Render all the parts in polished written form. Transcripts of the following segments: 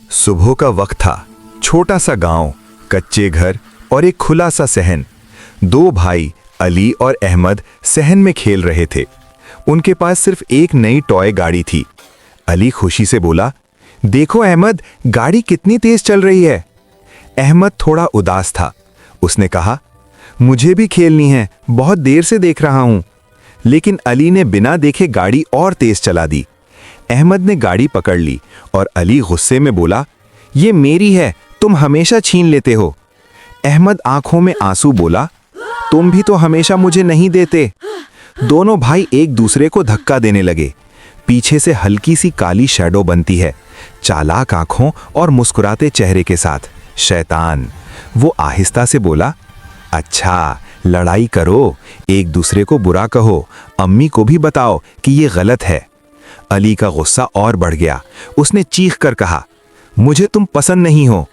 सुबह का वक्त था। छोटा सा गांव, कच्चे घर और एक खुला सा सहन। दो भाई अली और अहमद सहन में खेल रहे थे। उनके पास सिर्फ एक नई टॉय गाड़ी थी। अली खुशी से बोला, देखो अहमद, गाड़ी कितनी तेज चल रही है। अहमद थोड़ा उदास था। उसने कहा, मुझे भी खेलनी है, बहुत देर से देख रहा हूं। लेकिन अली ने बिना देखे गाड़ी और तेज चला दी। अहमद ने गाड़ी पकड़ ली और अली गुस्से में बोला, ये मेरी है, तुम हमेशा छीन लेते हो। अहमद आंखों में आंसू बोला, तुम भी तो हमेशा मुझे नहीं देते। दोनों भाई एक दूसरे को धक्का देने लगे। पीछे से हल्की सी काली शैडो बनती है, चालाक आंखों और मुस्कुराते चेहरे के साथ। शैतान। वो आहिस्ता से बोला, अच्छा लड़ाई करो, एक दूसरे को बुरा कहो, अम्मी को भी बताओ कि ये गलत है। अली का गुस्सा और बढ़ गया। उसने चीख कर कहा, मुझे तुम पसंद नहीं हो।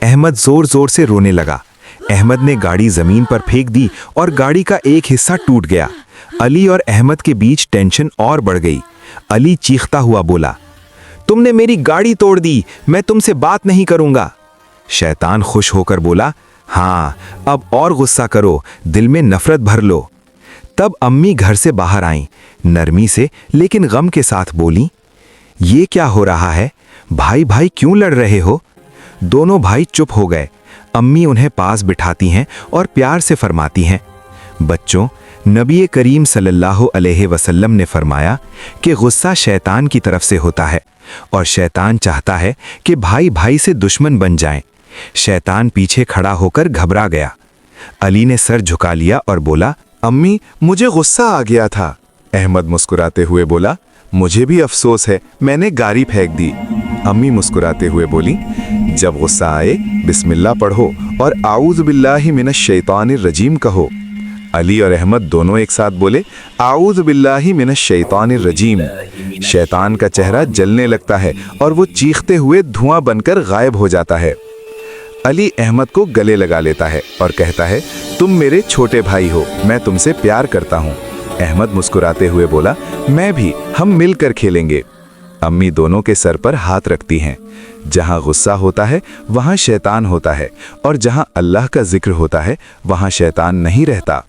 अहमद जोर जोर से रोने लगा। अहमद ने गाड़ी जमीन पर फेंक दी और गाड़ी का एक हिस्सा टूट गया। अली और अहमद के बीच टेंशन और बढ़ गई। अली चीखता हुआ बोला, तुमने मेरी गाड़ी तोड़ दी, मैं तुमसे बात नहीं करूंगा। शैतान खुश होकर बोला, हाँ अब और गुस्सा करो, दिल में नफरत भर लो। तब अम्मी घर से बाहर आईं, नरमी से लेकिन गम के साथ बोली, ये क्या हो रहा है, भाई भाई क्यों लड़ रहे हो। दोनों भाई चुप हो गए। अम्मी उन्हें पास बिठाती हैं और प्यार से फरमाती हैं, बच्चों, नबी करीम सल्लल्लाहु अलैहि वसल्लम ने फरमाया कि गुस्सा शैतान की तरफ से होता है और शैतान चाहता है कि भाई भाई से दुश्मन बन जाएं। शैतान पीछे खड़ा होकर घबरा गया। अली ने सर झुका लिया और बोला, अम्मी मुझे गुस्सा आ गया था। अहमद मुस्कुराते हुए बोला, मुझे भी अफसोस है, मैंने गाड़ी फेंक दी। अम्मी मुस्कुराते हुए बोली, जब गुस्सा आए बिस्मिल्लाह पढ़ो और आऊज़ बिल्लाहि मिनश शैतानिर रजीम कहो। अली और अहमद दोनों एक साथ बोले, आऊज़ बिल्लाहि मिनश शैतानिर रजीम। शैतान का चेहरा जलने लगता है और वो चीखते हुए धुआं बनकर गायब हो जाता है। अली अहमद को गले लगा लेता है और कहता है, तुम मेरे छोटे भाई हो, मैं तुमसे प्यार करता हूँ। अहमद मुस्कुराते हुए बोला, मैं भी, हम मिलकर खेलेंगे। अम्मी दोनों के सर पर हाथ रखती हैं। जहाँ गुस्सा होता है वहाँ शैतान होता है और जहाँ अल्लाह का जिक्र होता है वहाँ शैतान नहीं रहता।